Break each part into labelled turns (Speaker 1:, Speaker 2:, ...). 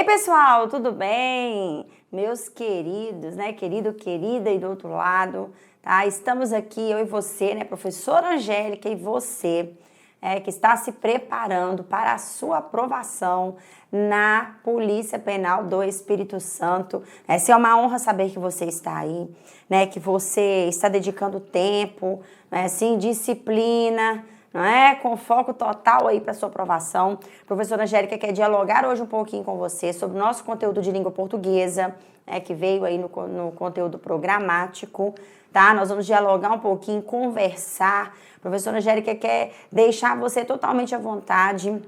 Speaker 1: pessoal, tudo bem? Meus queridos, né? Querido, querida e do outro lado, tá? Estamos aqui, eu e você, né? Professora Angélica e você, que está se preparando para a sua aprovação na Polícia Penal do Espírito Santo. É uma honra saber que você está aí, né? Que você está dedicando tempo, né? Assim, disciplina, não é? Com foco total aí para sua aprovação. A professora Angélica quer dialogar hoje um pouquinho com você sobre o nosso conteúdo de língua portuguesa, que veio aí no conteúdo programático, tá? Nós vamos dialogar um pouquinho, conversar. A professora Angélica quer deixar você totalmente à vontade,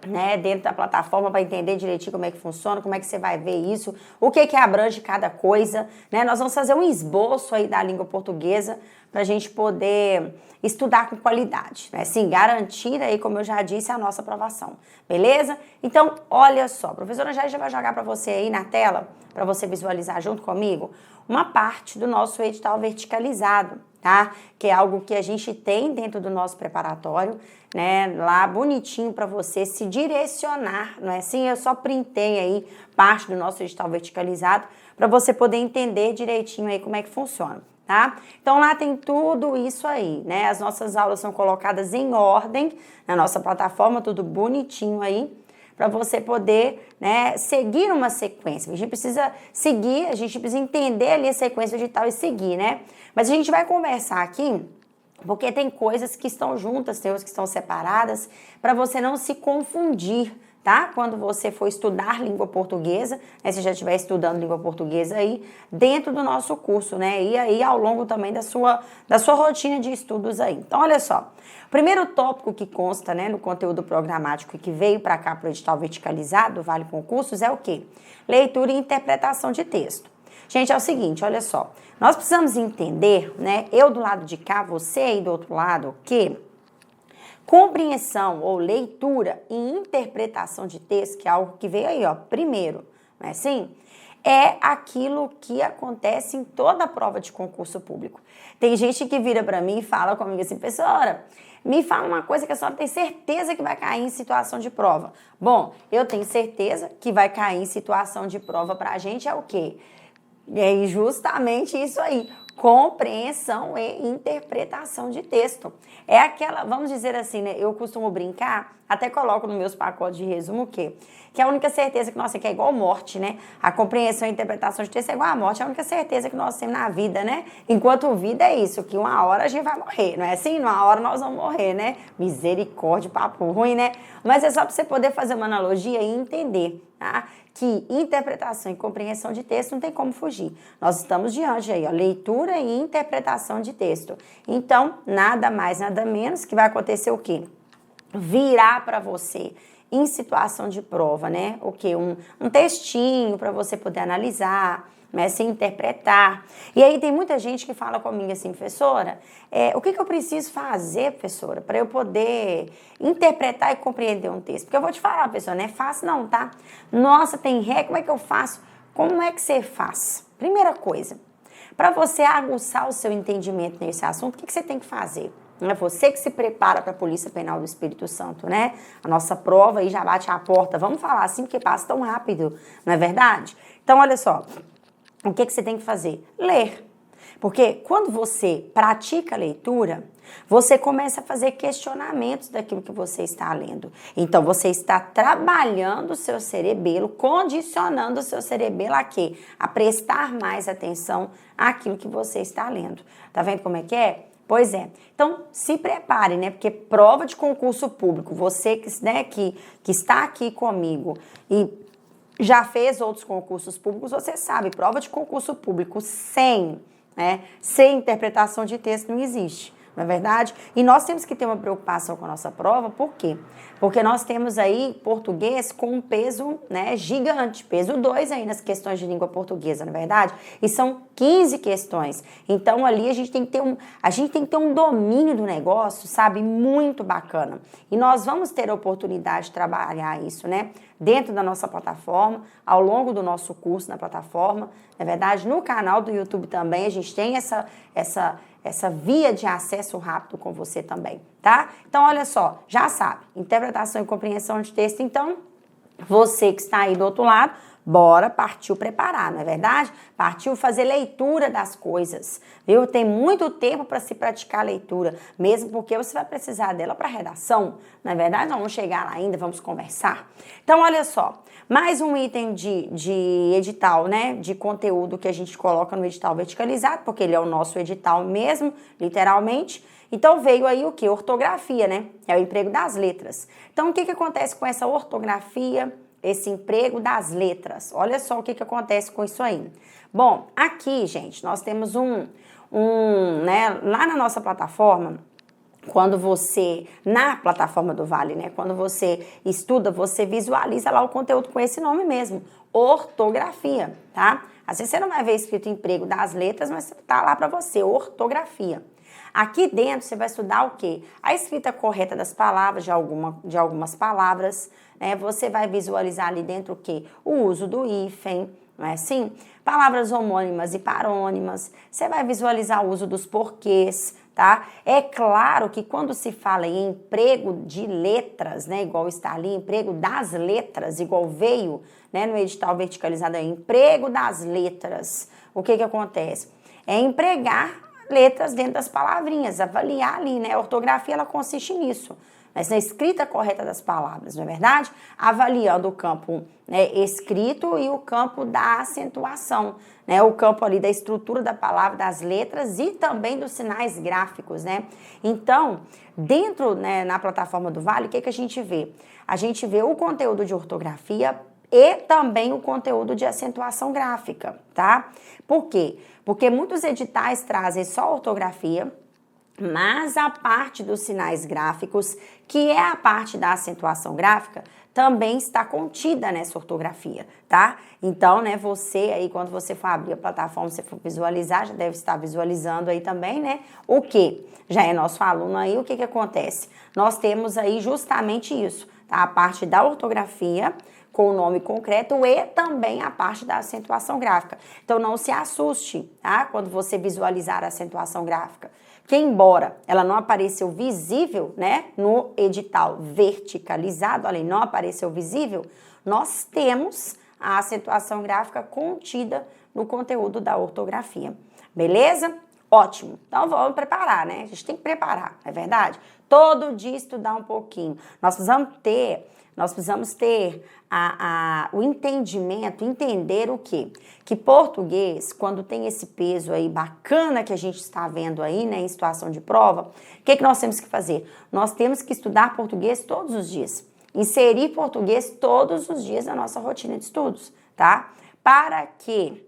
Speaker 1: né, dentro da plataforma para entender direitinho como é que funciona, como é que você vai ver isso, o que abrange cada coisa, né? Nós vamos fazer um esboço aí da língua portuguesa para a gente poder estudar com qualidade, né? Sim, garantir aí, como eu já disse, a nossa aprovação, beleza? Então, olha só, a professora já vai jogar para você aí na tela, para você visualizar junto comigo, uma parte do nosso edital verticalizado, tá? Que é algo que a gente tem dentro do nosso preparatório, né? Lá bonitinho para você se direcionar, não é assim? Eu só printei aí parte do nosso edital verticalizado para você poder entender direitinho aí como é que funciona, tá? Então lá tem tudo isso aí, né? As nossas aulas são colocadas em ordem na nossa plataforma, tudo bonitinho aí, para você poder, né, seguir uma sequência. A gente precisa seguir, a gente precisa entender ali a sequência digital e seguir, né? Mas a gente vai conversar aqui, porque tem coisas que estão juntas, tem outras que estão separadas, para você não se confundir, tá? Quando você for estudar língua portuguesa, né, se já estiver estudando língua portuguesa aí, dentro do nosso curso, né? E aí ao longo também da sua rotina de estudos aí. Então, olha só. O primeiro tópico que consta, né, no conteúdo programático e que veio para cá para o edital verticalizado, Vale Concursos, é o quê? Leitura e interpretação de texto. Gente, é o seguinte, olha só. Nós precisamos entender, né, eu do lado de cá, você aí do outro lado, que compreensão ou leitura e interpretação de texto, que é algo que veio aí, ó, primeiro, não é assim? É aquilo que acontece em toda a prova de concurso público. Tem gente que vira para mim e fala comigo assim, professora, me fala uma coisa que a senhora tem certeza que vai cair em situação de prova. Bom, eu tenho certeza que vai cair em situação de prova pra gente é o quê? É justamente isso aí, compreensão e interpretação de texto. É aquela, vamos dizer assim, né? Eu costumo brincar, até coloco nos meus pacotes de resumo o quê? Que a única certeza que nós temos, que é igual morte, né? A compreensão e interpretação de texto é igual a morte, é a única certeza que nós temos na vida, né? Enquanto vida é isso, que uma hora a gente vai morrer, não é assim? Uma hora nós vamos morrer, né? Misericórdia, papo ruim, né? Mas é só para você poder fazer uma analogia e entender, tá? Que interpretação e compreensão de texto não tem como fugir. Nós estamos diante aí, ó, leitura e interpretação de texto. Então, nada mais, nada menos que vai acontecer o quê? Virar para você em situação de prova, né? O quê? Um textinho para você poder analisar, né? Se interpretar. E aí tem muita gente que fala comigo assim, professora, o que eu preciso fazer, professora, para eu poder interpretar e compreender um texto? Porque eu vou te falar, professora, não é fácil não, tá? Nossa, tem ré, como é que eu faço? Como é que você faz? Primeira coisa, para você aguçar o seu entendimento nesse assunto, o que você tem que fazer? É você que se prepara para a Polícia Penal do Espírito Santo, né? A nossa prova aí já bate a porta. Vamos falar assim, porque passa tão rápido, não é verdade? Então, olha só, o que você tem que fazer? Ler. Porque quando você pratica a leitura, você começa a fazer questionamentos daquilo que você está lendo. Então, você está trabalhando o seu cerebelo, condicionando o seu cerebelo a quê? A prestar mais atenção àquilo que você está lendo. Tá vendo como é que é? Pois é. Então, se prepare, né? Porque prova de concurso público, você, né, que está aqui comigo e já fez outros concursos públicos, você sabe, prova de concurso público sem interpretação de texto não existe, não é verdade? E nós temos que ter uma preocupação com a nossa prova, por quê? Porque nós temos aí português com um peso, né, gigante, peso 2 aí nas questões de língua portuguesa, não é verdade? E são 15 questões. Então ali a gente tem que ter um domínio do negócio, sabe, muito bacana. E nós vamos ter a oportunidade de trabalhar isso, né, dentro da nossa plataforma, ao longo do nosso curso na plataforma, na verdade, no canal do YouTube também a gente tem essa via de acesso rápido com você também, tá? Então, olha só, já sabe, interpretação e compreensão de texto, então, Você que está aí do outro lado, bora, partiu preparar, não é verdade? Partiu fazer leitura das coisas, viu? Tem muito tempo para se praticar a leitura, mesmo porque você vai precisar dela para redação, não é verdade? Vamos chegar lá ainda, vamos conversar. Então, olha só, mais um item de edital, né? De conteúdo que a gente coloca no edital verticalizado, porque ele é o nosso edital mesmo, literalmente. Então, veio aí o que? Ortografia, né? É o emprego das letras. Então, o que acontece com essa ortografia, esse emprego das letras? Olha só o que acontece com isso aí. Bom, aqui, gente, nós temos né, lá na nossa plataforma, quando você, na plataforma do Vale, né, quando você estuda, você visualiza lá o conteúdo com esse nome mesmo, ortografia, tá? Às vezes você não vai ver escrito emprego das letras, mas tá lá para você, ortografia. Aqui dentro você vai estudar o quê? A escrita correta das palavras, de algumas palavras, né? Você vai visualizar ali dentro o quê? O uso do hífen, não é assim? Palavras homônimas e parônimas. Você vai visualizar o uso dos porquês, tá? É claro que quando se fala em emprego de letras, né? Igual está ali, emprego das letras, igual veio, né, no edital verticalizado, é emprego das letras. O que acontece? É empregar letras dentro das palavrinhas, avaliar ali, né? A ortografia, ela consiste nisso, mas na escrita correta das palavras, não é verdade? Avaliando o campo, né, escrito e o campo da acentuação, né? O campo ali da estrutura da palavra, das letras e também dos sinais gráficos, né? Então, dentro, né, na plataforma do Vale, o que a gente vê? A gente vê o conteúdo de ortografia e também o conteúdo de acentuação gráfica, tá? Por quê? Porque muitos editais trazem só ortografia, mas a parte dos sinais gráficos, que é a parte da acentuação gráfica, também está contida nessa ortografia, tá? Então, né, você aí, quando você for abrir a plataforma, você for visualizar, já deve estar visualizando aí também, né? O que? Já é nosso aluno aí, o que acontece? Nós temos aí justamente isso, tá? A parte da ortografia, com o nome concreto e também a parte da acentuação gráfica. Então, não se assuste, tá? Quando você visualizar a acentuação gráfica. Que embora ela não apareceu visível, né, no edital verticalizado, além não apareceu visível, nós temos a acentuação gráfica contida no conteúdo da ortografia. Beleza? Ótimo. Então, vamos preparar, né? A gente tem que preparar, não é verdade? Todo dia estudar um pouquinho. Nós precisamos ter o entendimento, entender o quê? Que português, quando tem esse peso aí bacana que a gente está vendo aí, né, em situação de prova, o que nós temos que fazer? Nós temos que estudar português todos os dias. Inserir português todos os dias na nossa rotina de estudos, tá? Para que,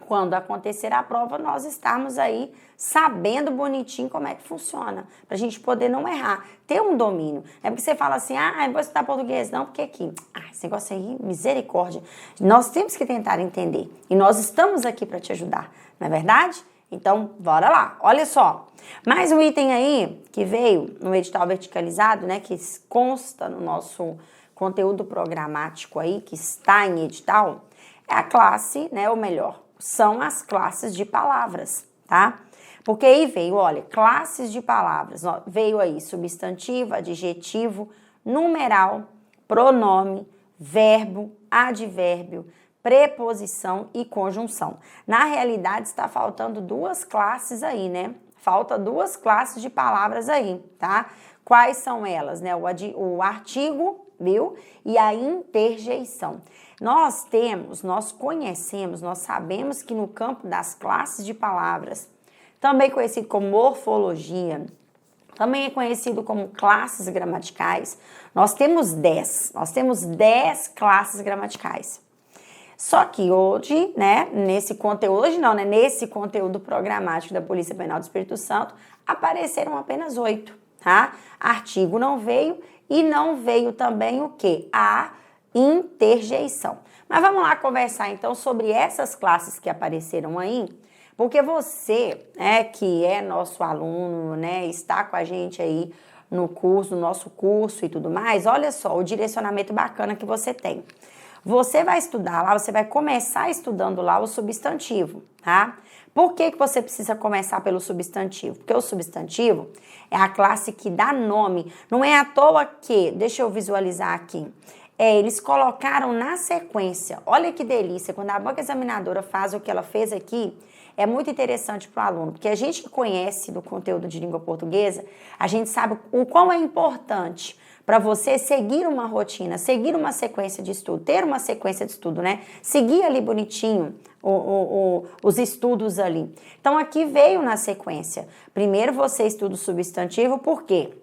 Speaker 1: quando acontecer a prova, nós estarmos aí sabendo bonitinho como é que funciona, para a gente poder não errar, ter um domínio. É porque você fala assim, eu vou estudar português, não, porque aqui, esse negócio aí, misericórdia. Nós temos que tentar entender, e nós estamos aqui para te ajudar, não é verdade? Então, bora lá. Olha só, mais um item aí que veio no edital verticalizado, né, que consta no nosso conteúdo programático aí, que está em edital, é a classe, né, ou melhor, são as classes de palavras, tá? Porque aí veio, olha, classes de palavras, veio aí substantivo, adjetivo, numeral, pronome, verbo, advérbio, preposição e conjunção. Na realidade, está faltando duas classes aí, né? Falta duas classes de palavras aí, tá? Quais são elas, né? O artigo, viu? E a interjeição. Nós conhecemos, nós sabemos que no campo das classes de palavras, também conhecido como morfologia, também é conhecido como classes gramaticais, nós temos 10 classes gramaticais. Só que hoje, né, nesse conteúdo programático da Polícia Penal do Espírito Santo, apareceram apenas 8, tá? Artigo não veio e não veio também o quê? A interjeição. Mas vamos lá conversar então sobre essas classes que apareceram aí, porque você, né, que é nosso aluno, né, está com a gente aí no nosso curso e tudo mais, olha só o direcionamento bacana que você tem. Você vai estudar lá, você vai começar estudando lá o substantivo, tá? Por que você precisa começar pelo substantivo? Porque o substantivo é a classe que dá nome. Não é à toa que, deixa eu visualizar aqui, Eles colocaram na sequência. Olha que delícia, quando a banca examinadora faz o que ela fez aqui, é muito interessante para o aluno, porque a gente que conhece do conteúdo de língua portuguesa, a gente sabe o quão é importante para você seguir uma rotina, seguir uma sequência de estudo, ter uma sequência de estudo, né? Seguir ali bonitinho os estudos ali. Então, aqui veio na sequência. Primeiro você estuda o substantivo, por quê?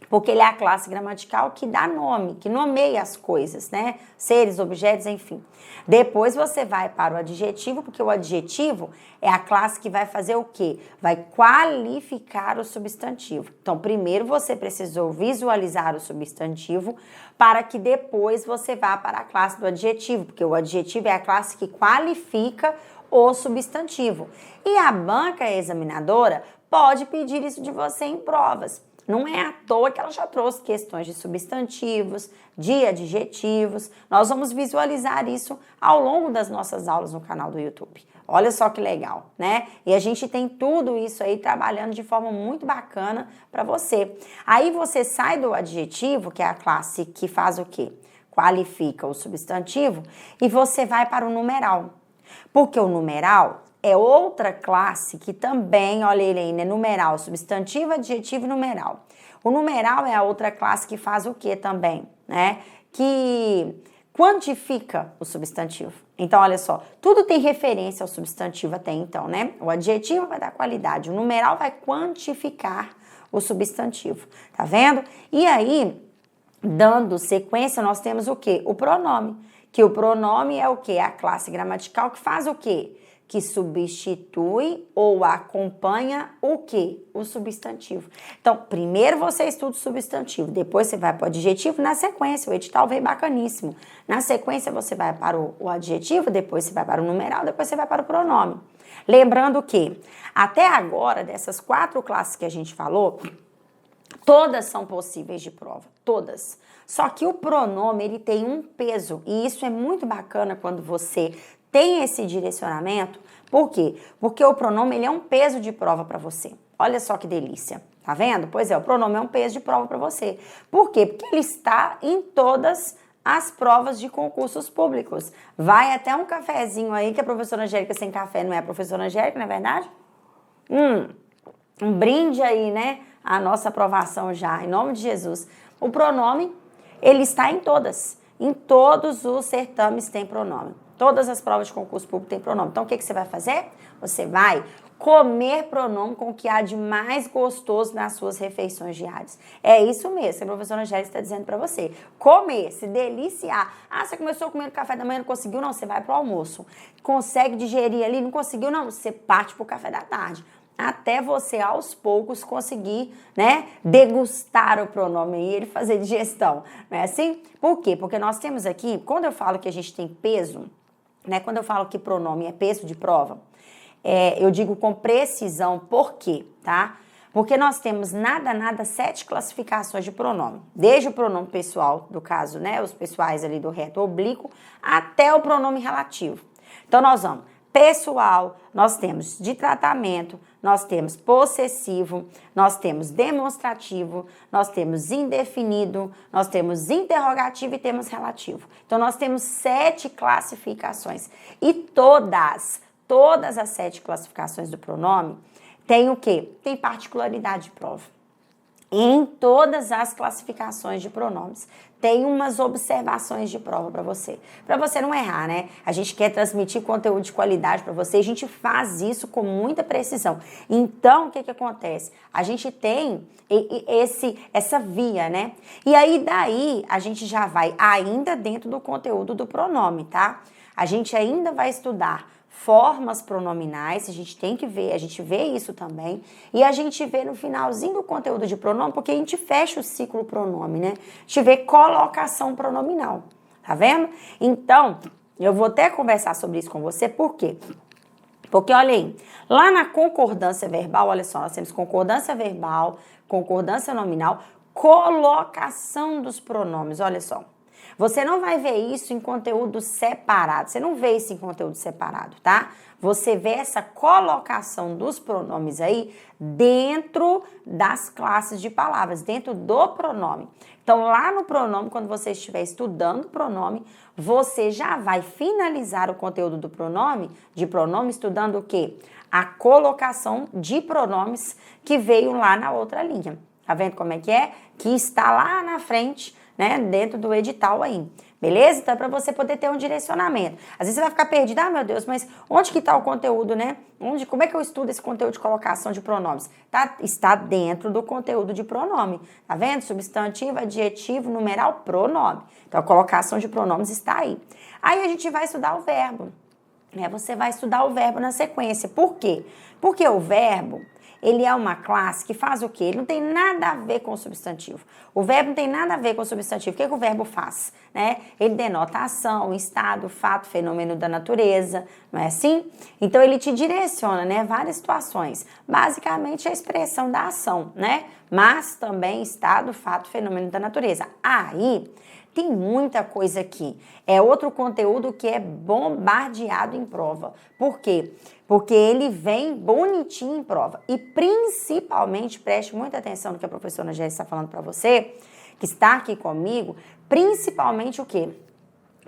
Speaker 1: Porque ele é a classe gramatical que dá nome, que nomeia as coisas, né? Seres, objetos, enfim. Depois você vai para o adjetivo, porque o adjetivo é a classe que vai fazer o quê? Vai qualificar o substantivo. Então, primeiro você precisou visualizar o substantivo para que depois você vá para a classe do adjetivo, porque o adjetivo é a classe que qualifica o substantivo. E a banca examinadora pode pedir isso de você em provas. Não é à toa que ela já trouxe questões de substantivos, de adjetivos. Nós vamos visualizar isso ao longo das nossas aulas no canal do YouTube. Olha só que legal, né? E a gente tem tudo isso aí trabalhando de forma muito bacana para você. Aí você sai do adjetivo, que é a classe que faz o quê? Qualifica o substantivo, e você vai para o numeral. Porque o numeral é outra classe que também, olha ele aí, né? Numeral, substantivo, adjetivo e numeral. O numeral é a outra classe que faz o que também, né? Que quantifica o substantivo. Então, olha só, tudo tem referência ao substantivo até então, né? O adjetivo vai dar qualidade, o numeral vai quantificar o substantivo, tá vendo? E aí, dando sequência, nós temos o quê? O pronome, que o pronome é o quê? A classe gramatical que faz o quê? Que substitui ou acompanha o quê? O substantivo. Então, primeiro você estuda o substantivo, depois você vai para o adjetivo, na sequência, o edital veio bacaníssimo. Na sequência você vai para o adjetivo, depois você vai para o numeral, depois você vai para o pronome. Lembrando que, até agora, dessas 4 classes que a gente falou, todas são possíveis de prova, todas. Só que o pronome, ele tem um peso, e isso é muito bacana quando você tem esse direcionamento. Por quê? Porque o pronome, ele é um peso de prova para você. Olha só que delícia, tá vendo? Pois é, o pronome é um peso de prova para você. Por quê? Porque ele está em todas as provas de concursos públicos. Vai até um cafezinho aí, que a professora Angélica sem café não é a professora Angélica, não é verdade? Um brinde aí, né? A nossa aprovação já, em nome de Jesus. O pronome, ele está em todas. Em todos os certames tem pronome. Todas as provas de concurso público tem pronome. Então, o que você vai fazer? Você vai comer pronome com o que há de mais gostoso nas suas refeições diárias. É isso mesmo que a professora Angélica está dizendo para você. Comer, se deliciar. Ah, você começou a comer no café da manhã, não conseguiu? Não, você vai para o almoço. Consegue digerir ali? Não conseguiu? Não, você parte para o café da tarde. Até você, aos poucos, conseguir, né, degustar o pronome e ele fazer digestão. Não é assim? Por quê? Porque nós temos aqui, quando eu falo que a gente tem peso, né, quando eu falo que pronome é peso de prova, eu digo com precisão, por quê, tá? Porque nós temos 7 classificações de pronome. Desde o pronome pessoal, do caso, né, os pessoais ali do reto oblíquo, até o pronome relativo. Então, nós vamos pessoal, nós temos de tratamento, nós temos possessivo, nós temos demonstrativo, nós temos indefinido, nós temos interrogativo e temos relativo. Então, nós temos 7 classificações. E todas as 7 classificações do pronome tem o quê? Tem particularidade de prova. Em todas as classificações de pronomes, tem umas observações de prova para você não errar, né? A gente quer transmitir conteúdo de qualidade para você, a gente faz isso com muita precisão. Então, o que acontece? A gente tem essa via, né? E aí, daí, a gente já vai ainda dentro do conteúdo do pronome, tá? A gente ainda vai estudar formas pronominais, a gente tem que ver, a gente vê isso também, e a gente vê no finalzinho do conteúdo de pronome, porque a gente fecha o ciclo pronome, né? A gente vê colocação pronominal, tá vendo? Então, eu vou até conversar sobre isso com você, por quê? Porque, olha aí, lá na concordância verbal, olha só, nós temos concordância verbal, concordância nominal, colocação dos pronomes, olha só. Você não vai ver isso em conteúdo separado. Você não vê isso em conteúdo separado, tá? Você vê essa colocação dos pronomes aí dentro das classes de palavras, dentro do pronome. Então, lá no pronome, quando você estiver estudando o pronome, você já vai finalizar o conteúdo do pronome, de pronome, estudando o quê? A colocação de pronomes que veio lá na outra linha. Tá vendo como é? Que está lá na frente, né, dentro do edital aí. Beleza? Então é para você poder ter um direcionamento. Às vezes você vai ficar perdido, ah, meu Deus, mas onde que está o conteúdo, né? Como é que eu estudo esse conteúdo de colocação de pronomes? Está dentro do conteúdo de pronome. Tá vendo? Substantivo, adjetivo, numeral, pronome. Então a colocação de pronomes está aí. Aí a gente vai estudar o verbo. Você vai estudar o verbo na sequência. Por quê? Porque o verbo, ele é uma classe que faz o quê? Ele não tem nada a ver com o substantivo. O verbo não tem nada a ver com o substantivo. O que o verbo faz? Ele denota ação, estado, fato, fenômeno da natureza, não é assim? Então, ele te direciona, várias situações. Basicamente, a expressão da ação, Mas também estado, fato, fenômeno da natureza. Aí, tem muita coisa aqui. É outro conteúdo que é bombardeado em prova. Por quê? Porque ele vem bonitinho em prova. E principalmente, preste muita atenção no que a professora Angélica está falando para você, que está aqui comigo, principalmente o quê?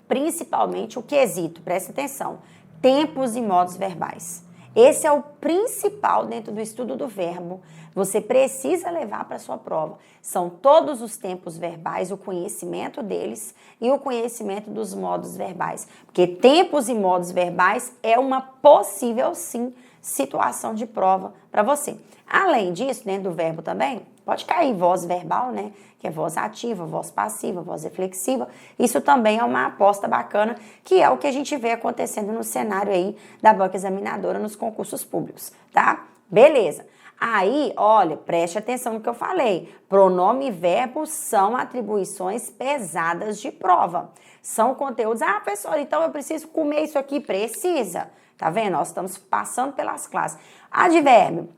Speaker 1: Principalmente o quesito, preste atenção, tempos e modos verbais. Esse é o principal dentro do estudo do verbo. Você precisa levar para a sua prova. São todos os tempos verbais, o conhecimento deles e o conhecimento dos modos verbais. Porque tempos e modos verbais é uma possível, sim, situação de prova para você. Além disso, dentro do verbo também, pode cair voz verbal, que é voz ativa, voz passiva, voz reflexiva. Isso também é uma aposta bacana, que é o que a gente vê acontecendo no cenário aí da banca examinadora nos concursos públicos, tá? Beleza. Aí, olha, preste atenção no que eu falei. Pronome e verbo são atribuições pesadas de prova. São conteúdos, professor, então eu preciso comer isso aqui? Precisa. Tá vendo? Nós estamos passando pelas classes. Advérbio.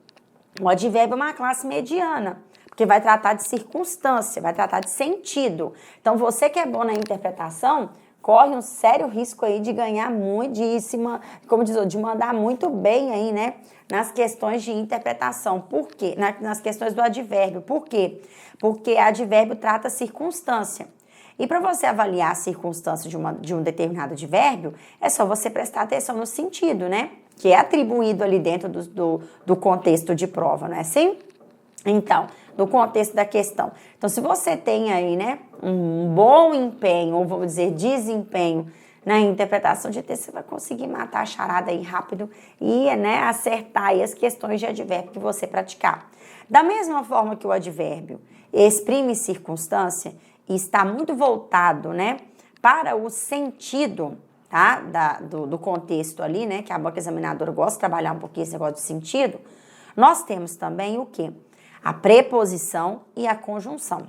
Speaker 1: O advérbio é uma classe mediana, porque vai tratar de circunstância, vai tratar de sentido. Então, você que é bom na interpretação, corre um sério risco aí de ganhar muitíssima, como diz, de mandar muito bem aí, nas questões de interpretação. Por quê? Nas questões do advérbio. Por quê? Porque advérbio trata circunstância. E para você avaliar a circunstância de um determinado advérbio, é só você prestar atenção no sentido, que é atribuído ali dentro do contexto de prova, não é assim? Então, no contexto da questão. Então, se você tem aí, um bom empenho, ou vamos dizer, desempenho na interpretação de texto, você vai conseguir matar a charada aí rápido e, acertar aí as questões de advérbio que você praticar. Da mesma forma que o advérbio exprime circunstância e está muito voltado, para o sentido, tá? Do contexto ali, que a banca examinadora gosta de trabalhar um pouquinho esse negócio de sentido, nós temos também o quê? A preposição e a conjunção,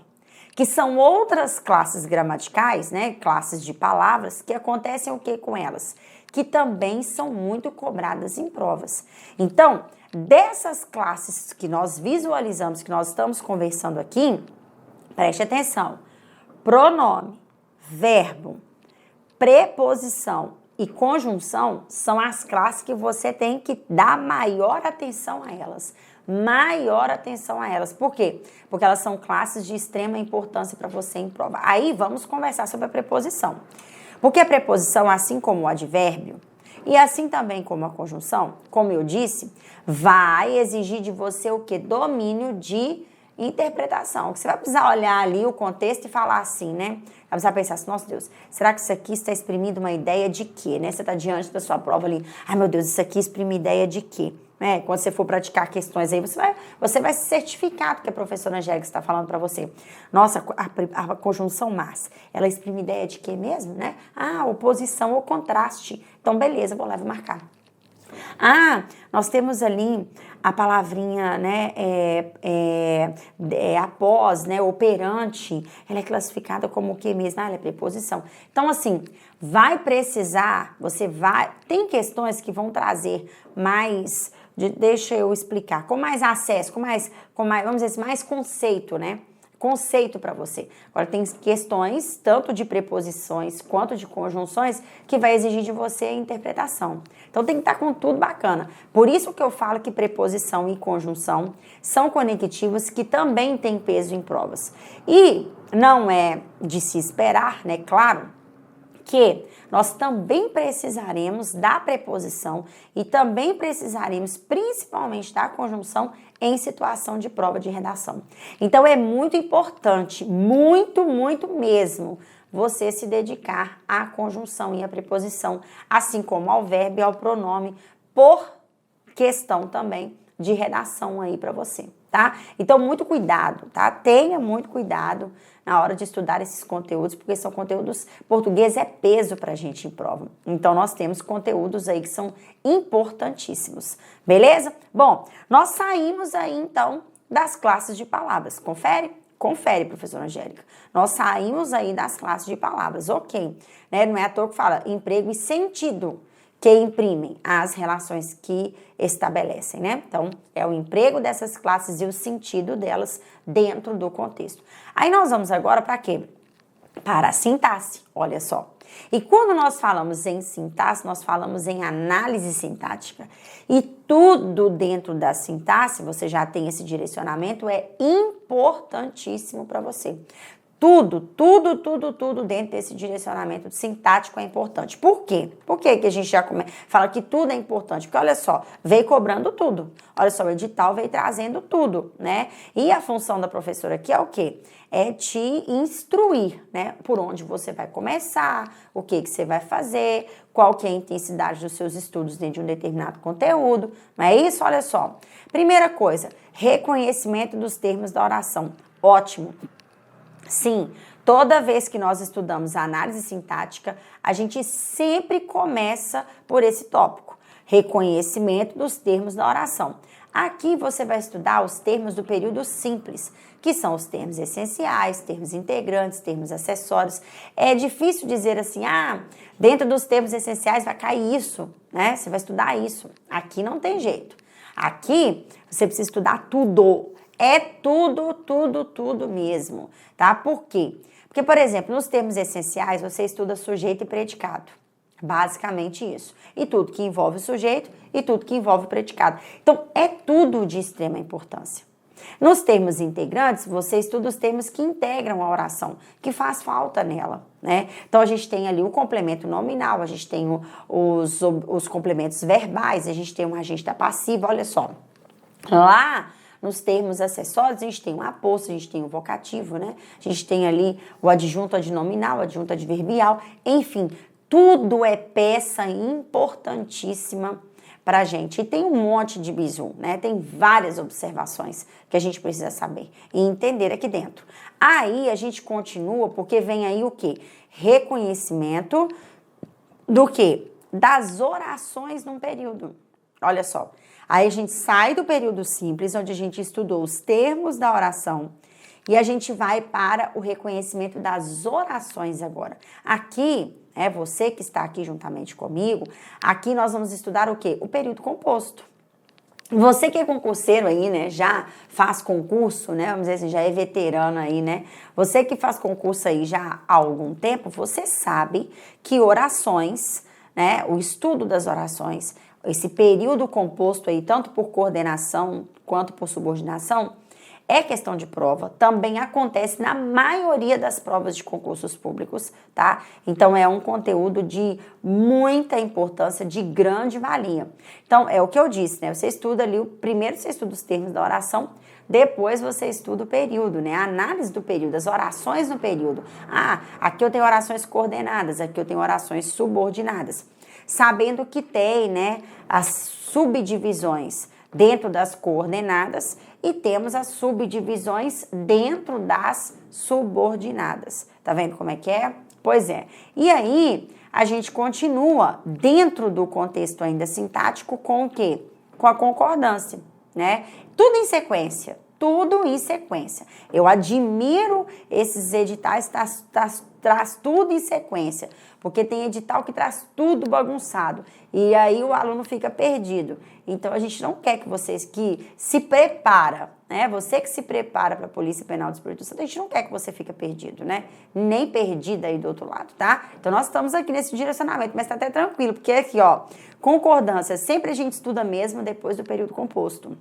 Speaker 1: que são outras classes gramaticais, classes de palavras, que acontecem o que com elas? Que também são muito cobradas em provas. Então, dessas classes que nós visualizamos, que nós estamos conversando aqui, preste atenção, pronome, verbo, preposição e conjunção são as classes que você tem que dar maior atenção a elas. Maior atenção a elas. Por quê? Porque elas são classes de extrema importância para você em prova. Aí vamos conversar sobre a preposição. Porque a preposição, assim como o advérbio, e assim também como a conjunção, como eu disse, vai exigir de você o quê? Domínio de interpretação. Você vai precisar olhar ali o contexto e falar assim, Vai precisar pensar assim, nossa Deus, será que isso aqui está exprimindo uma ideia de quê, Você está diante da sua prova ali, ai meu Deus, isso aqui exprime ideia de quê? Quando você for praticar questões aí, você vai se certificar do que a professora Angélica está falando para você. Nossa, a conjunção mas, ela exprime ideia de quê mesmo, Oposição ou contraste. Então, beleza, vou lá e vou marcar. Nós temos ali a palavrinha, após, operante, ela é classificada como o que mesmo? Ela é preposição. Então, assim, vai precisar, tem questões que vão trazer mais, deixa eu explicar, com mais acesso, com mais, vamos dizer assim, mais conceito, conceito para você. Agora, tem questões tanto de preposições quanto de conjunções que vai exigir de você a interpretação. Então, tem que estar com tudo bacana. Por isso que eu falo que preposição e conjunção são conectivos que também têm peso em provas. E não é de se esperar, né, claro, que nós também precisaremos da preposição e também precisaremos principalmente da conjunção em situação de prova de redação. Então é muito importante, muito, muito mesmo, você se dedicar à conjunção e à preposição, assim como ao verbo e ao pronome, por questão também de redação aí para você, tá? Então, muito cuidado, tá? Tenha muito cuidado na hora de estudar esses conteúdos, porque são conteúdos, português é peso pra gente em prova. Então, nós temos conteúdos aí que são importantíssimos, beleza? Bom, nós saímos aí, então, das classes de palavras. Confere? Confere, professora Angélica. Nós saímos aí das classes de palavras, ok. Né? Não é à toa que fala emprego e sentido, que imprimem as relações que estabelecem, né? Então, é o emprego dessas classes e o sentido delas dentro do contexto. Aí nós vamos agora para quê? Para a sintaxe, olha só. E quando nós falamos em sintaxe, nós falamos em análise sintática. E tudo dentro da sintaxe, você já tem esse direcionamento, é importantíssimo para você. Tudo dentro desse direcionamento sintático é importante. Por quê? Por que a gente já fala que tudo é importante? Porque olha só, veio cobrando tudo. Olha só, o edital veio trazendo tudo, né? E a função da professora aqui é o quê? É te instruir, né? Por onde você vai começar, o que você vai fazer, qual que é a intensidade dos seus estudos dentro de um determinado conteúdo. Não é isso? Olha só. Primeira coisa, reconhecimento dos termos da oração. Ótimo. Sim, toda vez que nós estudamos a análise sintática, a gente sempre começa por esse tópico, reconhecimento dos termos da oração. Aqui você vai estudar os termos do período simples, que são os termos essenciais, termos integrantes, termos acessórios. É difícil dizer assim, dentro dos termos essenciais vai cair isso, né? Você vai estudar isso. Aqui não tem jeito. Aqui você precisa estudar tudo. É tudo mesmo, tá? Por quê? Porque, por exemplo, nos termos essenciais, você estuda sujeito e predicado. Basicamente isso. E tudo que envolve o sujeito e tudo que envolve o predicado. Então, é tudo de extrema importância. Nos termos integrantes, você estuda os termos que integram a oração, que faz falta nela, né? Então, a gente tem ali o complemento nominal, a gente tem os complementos verbais, a gente tem um agente da passiva, olha só. Lá, nos termos acessórios, a gente tem um aposto, a gente tem um vocativo, né? A gente tem ali o adjunto adnominal, o adjunto adverbial, enfim, tudo é peça importantíssima pra gente. E tem um monte de bizu, né? Tem várias observações que a gente precisa saber e entender aqui dentro. Aí a gente continua, porque vem aí o quê? Reconhecimento do quê? Das orações num período. Olha só. Aí a gente sai do período simples, onde a gente estudou os termos da oração, e a gente vai para o reconhecimento das orações agora. Aqui, você que está aqui juntamente comigo, aqui nós vamos estudar o quê? O período composto. Você que é concurseiro aí, né, já faz concurso, né, vamos dizer assim, já é veterano aí, né, você que faz concurso aí já há algum tempo, você sabe que orações, né, o estudo das orações, esse período composto aí, tanto por coordenação quanto por subordinação, é questão de prova, também acontece na maioria das provas de concursos públicos, tá? Então, é um conteúdo de muita importância, de grande valia. Então, é o que eu disse, né? Você estuda ali, primeiro você estuda os termos da oração, depois você estuda o período, né? A análise do período, as orações no período. Aqui eu tenho orações coordenadas, aqui eu tenho orações subordinadas. Sabendo que tem, né, as subdivisões dentro das coordenadas e temos as subdivisões dentro das subordinadas. Tá vendo como é que é? Pois é. E aí, a gente continua dentro do contexto ainda sintático com o quê? Com a concordância, né? Tudo em sequência, tudo em sequência. Eu admiro esses editais, traz tudo em sequência, porque tem edital que traz tudo bagunçado, e aí o aluno fica perdido. Então, a gente não quer que vocês que se prepara, né? Você que se prepara para a Polícia Penal do Espírito Santo, a gente não quer que você fique perdido, né? Nem perdida aí do outro lado, tá? Então, nós estamos aqui nesse direcionamento, mas tá até tranquilo, porque aqui, ó, concordância, sempre a gente estuda mesmo depois do período composto.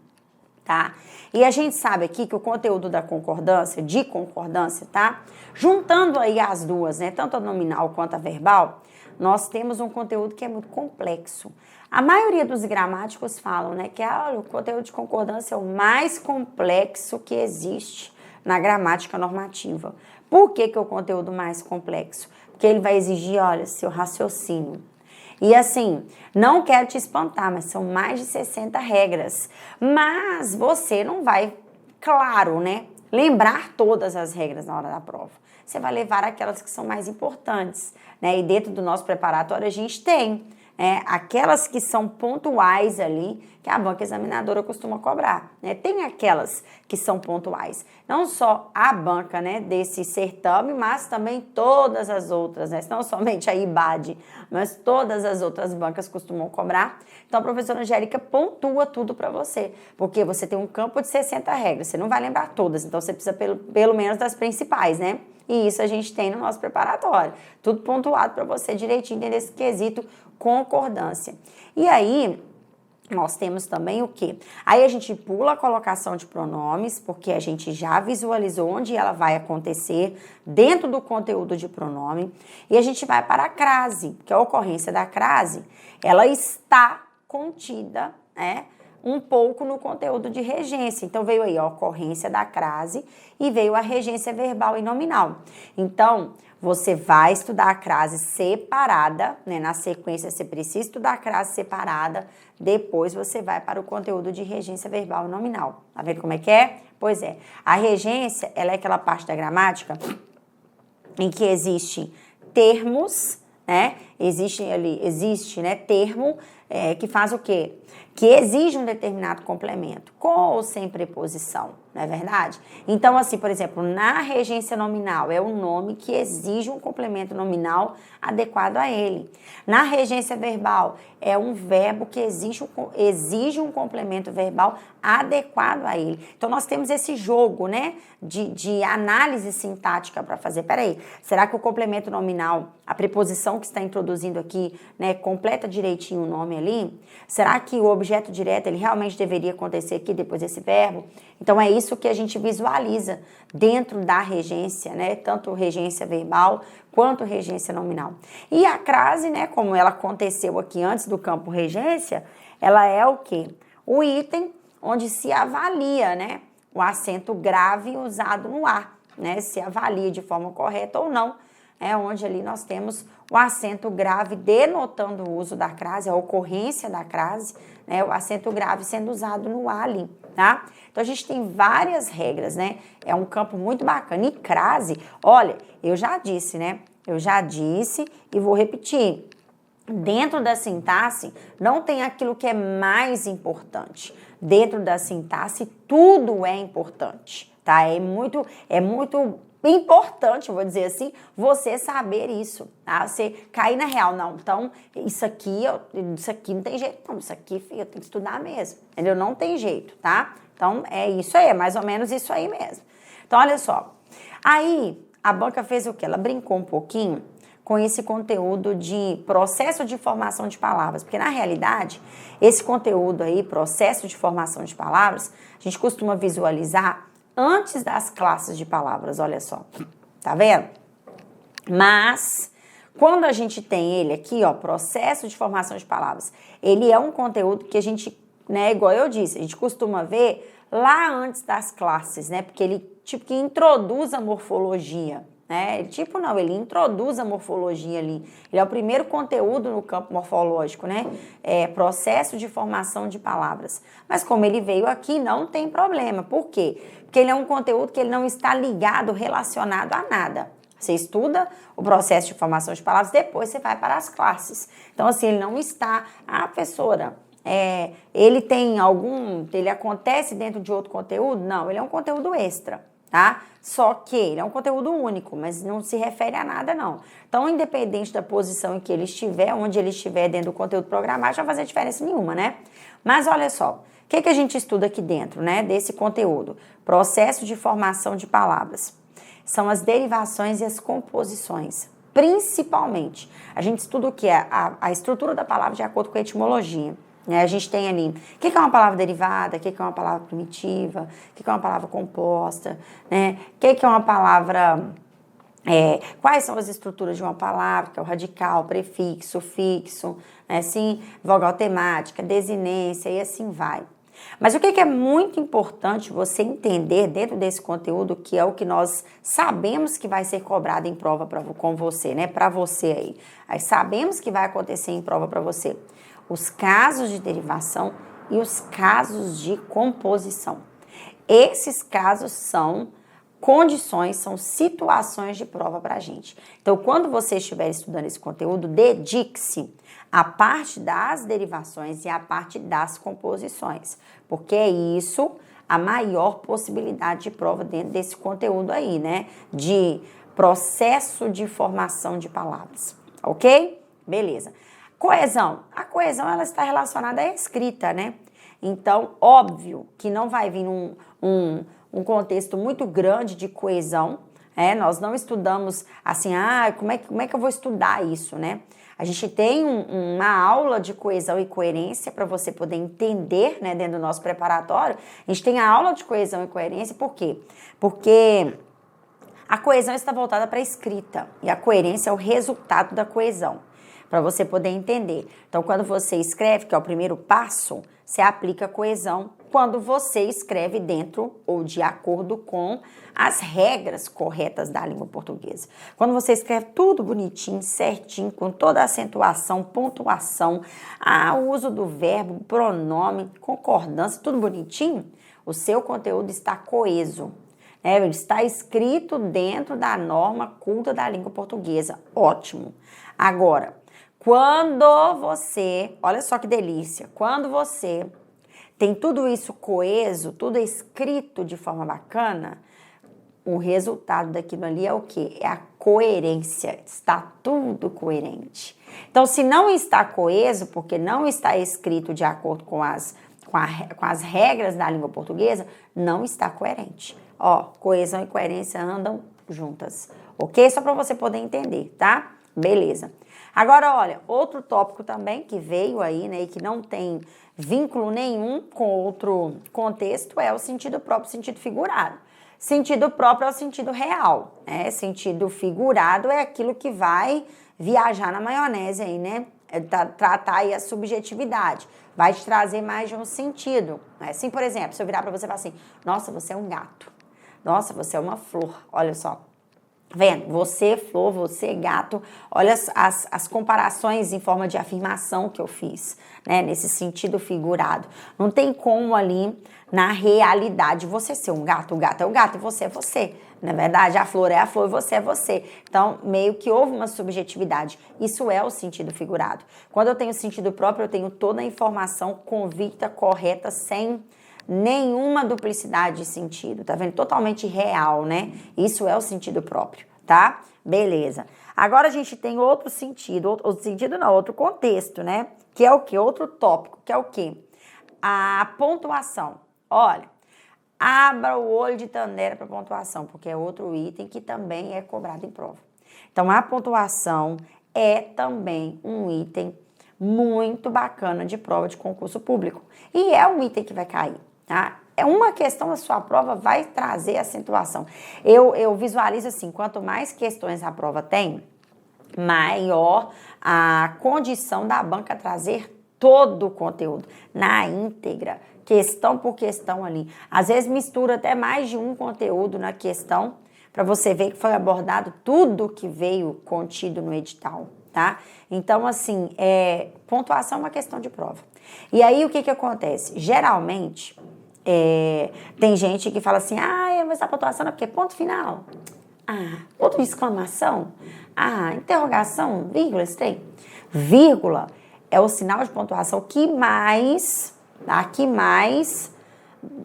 Speaker 1: Tá? E a gente sabe aqui que o conteúdo da concordância, de concordância, tá? Juntando aí as duas, né? Tanto a nominal quanto a verbal, nós temos um conteúdo que é muito complexo. A maioria dos gramáticos falam, né, que o conteúdo de concordância é o mais complexo que existe na gramática normativa. Por que é o conteúdo mais complexo? Porque ele vai exigir, olha, seu raciocínio. E assim, não quero te espantar, mas são mais de 60 regras. Mas você não vai, claro, né, lembrar todas as regras na hora da prova. Você vai levar aquelas que são mais importantes, né? E dentro do nosso preparatório a gente tem aquelas que são pontuais ali, que a banca examinadora costuma cobrar, né? Tem aquelas que são pontuais, não só a banca, né, desse certame, mas também todas as outras, né? Não somente a IBAD, mas todas as outras bancas costumam cobrar. Então a professora Angélica pontua tudo para você, porque você tem um campo de 60 regras, você não vai lembrar todas, então você precisa pelo menos das principais, né? E isso a gente tem no nosso preparatório, tudo pontuado para você direitinho nesse quesito concordância. E aí, nós temos também o quê? Aí a gente pula a colocação de pronomes, porque a gente já visualizou onde ela vai acontecer dentro do conteúdo de pronome. E a gente vai para a crase, que é a ocorrência da crase, ela está contida, né, um pouco no conteúdo de regência. Então, veio aí a ocorrência da crase e veio a regência verbal e nominal. Então, você vai estudar a crase separada, né? Na sequência, você precisa estudar a crase separada, depois você vai para o conteúdo de regência verbal e nominal. Tá vendo como é que é? Pois é, a regência, ela é aquela parte da gramática em que existe termos, né? Existe, né, termo que faz o quê? Que exige um determinado complemento, com ou sem preposição, não é verdade? Então, assim, por exemplo, na regência nominal é um nome que exige um complemento nominal adequado a ele. Na regência verbal é um verbo que exige um complemento verbal adequado a ele. Então, nós temos esse jogo, né, de análise sintática para fazer. Peraí, será que o complemento nominal, a preposição que está introduzindo aqui, né, completa direitinho o nome ali? Será que o objeto direto, ele realmente deveria acontecer aqui depois desse verbo? Então, é isso que a gente visualiza dentro da regência, né? Tanto regência verbal quanto regência nominal. E a crase, né, como ela aconteceu aqui antes do campo regência, ela é o quê? O item onde se avalia, né, o acento grave usado no A, né? Se avalia de forma correta ou não. É onde ali nós temos o acento grave denotando o uso da crase, a ocorrência da crase, né? O acento grave sendo usado no A ali, tá? Então, a gente tem várias regras, né? É um campo muito bacana. E crase, olha, eu já disse, né? Eu já disse e vou repetir. Dentro da sintaxe, não tem aquilo que é mais importante. Dentro da sintaxe, tudo é importante, tá? É muito importante, vou dizer assim, você saber isso, tá? Você cair na real, não, então, isso aqui não tem jeito, não, isso aqui, filho, eu tenho que estudar mesmo, entendeu? Não tem jeito, tá? Então, é isso aí, é mais ou menos isso aí mesmo. Então, olha só, aí a banca fez o quê? Ela brincou um pouquinho com esse conteúdo de processo de formação de palavras, porque na realidade, esse conteúdo aí, processo de formação de palavras, a gente costuma visualizar antes das classes de palavras, olha só, tá vendo? Mas, quando a gente tem ele aqui, ó, processo de formação de palavras, ele é um conteúdo que a gente, né, igual eu disse, a gente costuma ver lá antes das classes, né, porque ele, tipo, que introduz a morfologia, né, ele introduz a morfologia ali, ele é o primeiro conteúdo no campo morfológico, né, processo de formação de palavras, mas como ele veio aqui, não tem problema, por quê? Porque ele é um conteúdo que ele não está ligado, relacionado a nada. Você estuda o processo de formação de palavras, depois você vai para as classes. Então, assim, ele não está... professora, ele tem ele acontece dentro de outro conteúdo? Não, ele é um conteúdo extra, tá? Só que ele é um conteúdo único, mas não se refere a nada, não. Então, independente da posição em que ele estiver, onde ele estiver dentro do conteúdo programático, não vai fazer diferença nenhuma, né? Mas olha só, o que a gente estuda aqui dentro, né, desse conteúdo? Processo de formação de palavras. São as derivações e as composições. Principalmente, a gente estuda o que é a estrutura da palavra de acordo com a etimologia. Né? A gente tem ali o que é uma palavra derivada, o que é uma palavra primitiva, o que é uma palavra composta, né? O que é uma palavra... quais são as estruturas de uma palavra, que é o radical, prefixo, sufixo, né? Assim, vogal temática, desinência e assim vai. Mas o que é muito importante você entender dentro desse conteúdo, que é o que nós sabemos que vai ser cobrado em prova com você, né? Para você aí. Aí sabemos que vai acontecer em prova para você. Os casos de derivação e os casos de composição. Esses casos são condições, são situações de prova para a gente. Então, quando você estiver estudando esse conteúdo, dedique-se à parte das derivações e à parte das composições, porque é isso a maior possibilidade de prova dentro desse conteúdo aí, né? De processo de formação de palavras, ok? Beleza. Coesão. A coesão, ela está relacionada à escrita, né? Então, óbvio que não vai vir um contexto muito grande de coesão, nós não estudamos assim, como é que eu vou estudar isso, né? A gente tem uma aula de coesão e coerência para você poder entender, né, dentro do nosso preparatório. A gente tem a aula de coesão e coerência, por quê? Porque a coesão está voltada para a escrita e a coerência é o resultado da coesão, para você poder entender. Então, quando você escreve, que é o primeiro passo, você aplica coesão quando você escreve dentro ou de acordo com as regras corretas da língua portuguesa. Quando você escreve tudo bonitinho, certinho, com toda a acentuação, pontuação, o uso do verbo, pronome, concordância, tudo bonitinho, o seu conteúdo está coeso. Ele está escrito dentro da norma culta da língua portuguesa. Ótimo. Agora, quando você, olha só que delícia, quando você tem tudo isso coeso, tudo escrito de forma bacana, o resultado daquilo ali é o quê? É a coerência, está tudo coerente. Então, se não está coeso, porque não está escrito de acordo com as regras da língua portuguesa, não está coerente. Coesão e coerência andam juntas, ok? Só para você poder entender, tá? Beleza. Agora, olha, outro tópico também que veio aí, né, e que não tem vínculo nenhum com outro contexto é o sentido próprio, sentido figurado. Sentido próprio é o sentido real, né? Sentido figurado é aquilo que vai viajar na maionese aí, né? Tratar aí a subjetividade, vai te trazer mais de um sentido. Né? Assim, por exemplo, se eu virar para você e falar assim, nossa, você é um gato, nossa, você é uma flor, olha só. Vendo? Você, flor, você, gato. Olha as comparações em forma de afirmação que eu fiz, né? Nesse sentido figurado. Não tem como ali, na realidade, você ser um gato. O gato é o gato e você é você. Na verdade, a flor é a flor e você é você. Então, meio que houve uma subjetividade. Isso é o sentido figurado. Quando eu tenho sentido próprio, eu tenho toda a informação convicta, correta, sem nenhuma duplicidade de sentido, tá vendo? Totalmente real, né? Isso é o sentido próprio, tá? Beleza. Agora a gente tem outro sentido, outro contexto, né? Que é o quê? Outro tópico, que é o quê? A pontuação. Olha, abra o olho de Tandera para pontuação, porque é outro item que também é cobrado em prova. Então, a pontuação é também um item muito bacana de prova de concurso público. E é um item que vai cair. Tá? É uma questão da sua prova, vai trazer acentuação. Eu visualizo assim, quanto mais questões a prova tem, maior a condição da banca trazer todo o conteúdo na íntegra, questão por questão ali. Às vezes mistura até mais de um conteúdo na questão, para você ver que foi abordado tudo que veio contido no edital, tá? Então, assim, pontuação é uma questão de prova. E aí, o que acontece? Geralmente, tem gente que fala assim, eu vou estar pontuação porque ponto final. Ponto de exclamação. Interrogação, vírgula, esse trem. Vírgula é o sinal de pontuação que mais, tá? Que mais,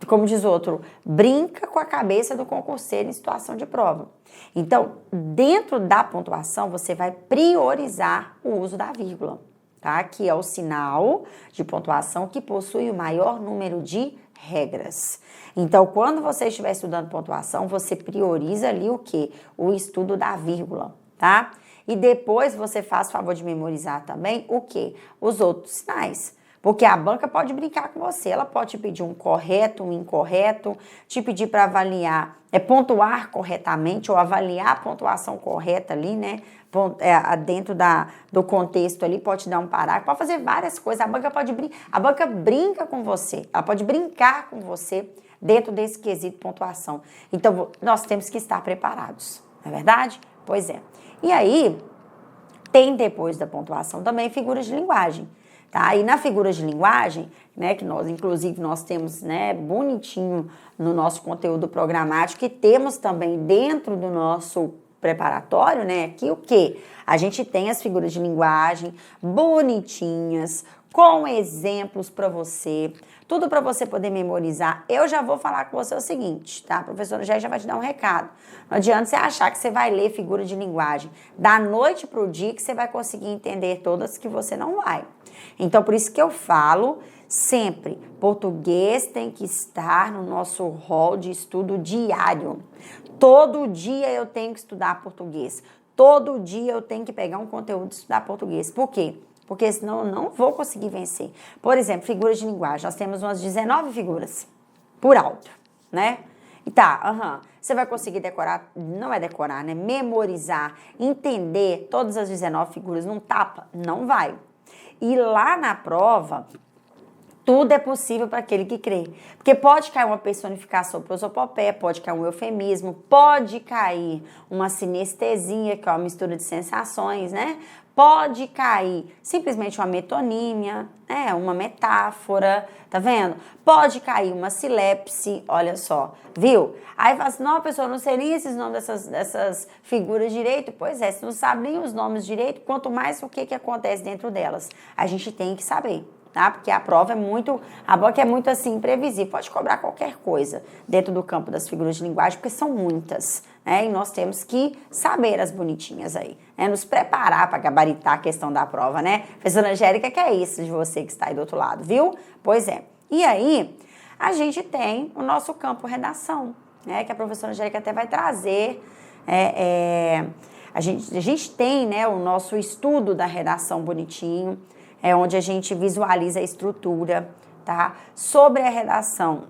Speaker 1: como diz outro, brinca com a cabeça do concurseiro em situação de prova. Então, dentro da pontuação, você vai priorizar o uso da vírgula, tá? Que é o sinal de pontuação que possui o maior número de regras. Então, quando você estiver estudando pontuação, você prioriza ali o quê? O estudo da vírgula, tá? E depois você faz o favor de memorizar também o quê? Os outros sinais. Porque a banca pode brincar com você, ela pode te pedir um correto, um incorreto, te pedir para avaliar, pontuar corretamente ou avaliar a pontuação correta ali, né? Dentro do contexto ali, pode te dar um parágrafo, pode fazer várias coisas. A banca brinca com você, ela pode brincar com você dentro desse quesito pontuação. Então, nós temos que estar preparados, não é verdade? Pois é. E aí, tem depois da pontuação também figuras de linguagem. Tá? E na figura de linguagem, né, que nós, inclusive, nós temos, né, bonitinho no nosso conteúdo programático e temos também dentro do nosso preparatório, né, aqui o quê? A gente tem as figuras de linguagem bonitinhas, com exemplos para você, tudo para você poder memorizar. Eu já vou falar com você o seguinte, tá? A professora já vai te dar um recado. Não adianta você achar que você vai ler figura de linguagem da noite para o dia que você vai conseguir entender todas, que você não vai. Então, por isso que eu falo sempre, português tem que estar no nosso rol de estudo diário. Todo dia eu tenho que estudar português. Todo dia eu tenho que pegar um conteúdo e estudar português. Por quê? Porque senão eu não vou conseguir vencer. Por exemplo, figuras de linguagem. Nós temos umas 19 figuras por alto, né? E tá, você vai conseguir decorar, não é decorar, né? Memorizar, entender todas as 19 figuras num tapa? Não vai. E lá na prova, tudo é possível para aquele que crê. Porque pode cair uma personificação prosopopéia, pode cair um eufemismo, pode cair uma sinestesia, que é uma mistura de sensações, né? Pode cair simplesmente uma metonímia, né? Uma metáfora, tá vendo? Pode cair uma silepse, olha só, viu? Aí fala assim, não, pessoal, não sei nem esses nomes dessas figuras direito. Pois é, se não sabe nem os nomes direito, quanto mais o que acontece dentro delas. A gente tem que saber. Tá? Porque a banca é muito assim, imprevisível, pode cobrar qualquer coisa dentro do campo das figuras de linguagem, porque são muitas, né? E nós temos que saber as bonitinhas aí, né? Nos preparar para gabaritar a questão da prova, né? Professora Angélica, que é isso de você que está aí do outro lado, viu? Pois é. E aí, a gente tem o nosso campo redação, né? Que a professora Angélica até vai trazer. A gente tem, né, o nosso estudo da redação bonitinho, onde a gente visualiza a estrutura, tá? Sobre a redação,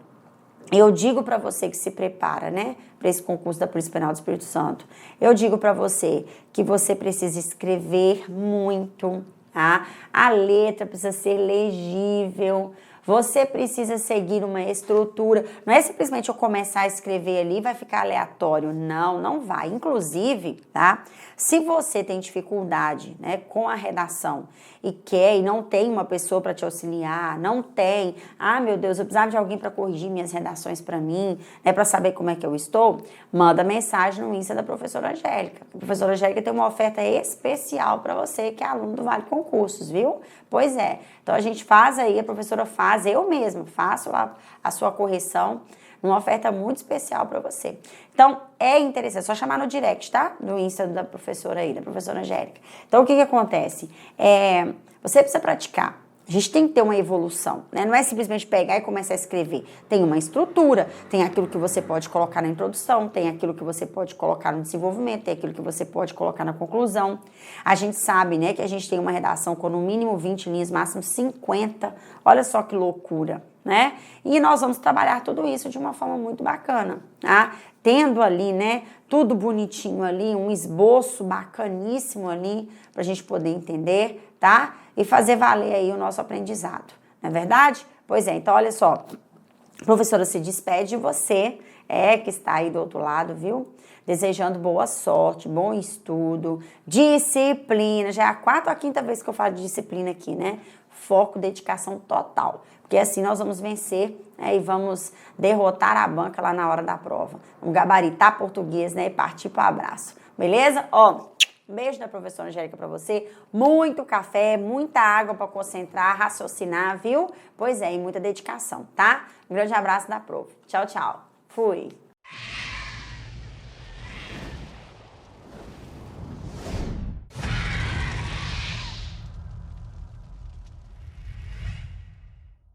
Speaker 1: eu digo para você que se prepara, né, para esse concurso da Polícia Penal do Espírito Santo, eu digo para você que você precisa escrever muito, tá? A letra precisa ser legível, você precisa seguir uma estrutura. Não é simplesmente eu começar a escrever ali e vai ficar aleatório. Não, não vai. Inclusive, tá? Se você tem dificuldade, né, com a redação e não tem uma pessoa para te auxiliar, não tem, meu Deus, eu precisava de alguém para corrigir minhas redações para mim, né, para saber como é que eu estou, manda mensagem no Insta da professora Angélica. A professora Angélica tem uma oferta especial para você que é aluno do Vale Concursos, viu? Pois é. Então a gente faz aí, a professora faz, eu mesma faço a sua correção, uma oferta muito especial para você. Então, é interessante, é só chamar no direct, tá? No Insta da professora aí, da professora Angélica. Então, o que acontece? Você precisa praticar. A gente tem que ter uma evolução, né? Não é simplesmente pegar e começar a escrever. Tem uma estrutura, tem aquilo que você pode colocar na introdução, tem aquilo que você pode colocar no desenvolvimento, tem aquilo que você pode colocar na conclusão. A gente sabe, né, que a gente tem uma redação com no mínimo 20 linhas, máximo 50. Olha só que loucura, né? E nós vamos trabalhar tudo isso de uma forma muito bacana, tá? Tendo ali, né, tudo bonitinho ali, um esboço bacaníssimo ali, pra gente poder entender, tá? E fazer valer aí o nosso aprendizado, não é verdade? Pois é, então olha só, a professora se despede de você, que está aí do outro lado, viu? Desejando boa sorte, bom estudo, disciplina, já é a 4ª ou 5ª vez que eu falo de disciplina aqui, né? Foco, dedicação total, porque assim nós vamos vencer, né, e vamos derrotar a banca lá na hora da prova. Vamos gabaritar português, né, e partir para o abraço, beleza? Ó, Um beijo da professora Angélica para você. Muito café, muita água para concentrar, raciocinar, viu? Pois é, e muita dedicação, tá? Um grande abraço da prof. Tchau, tchau. Fui.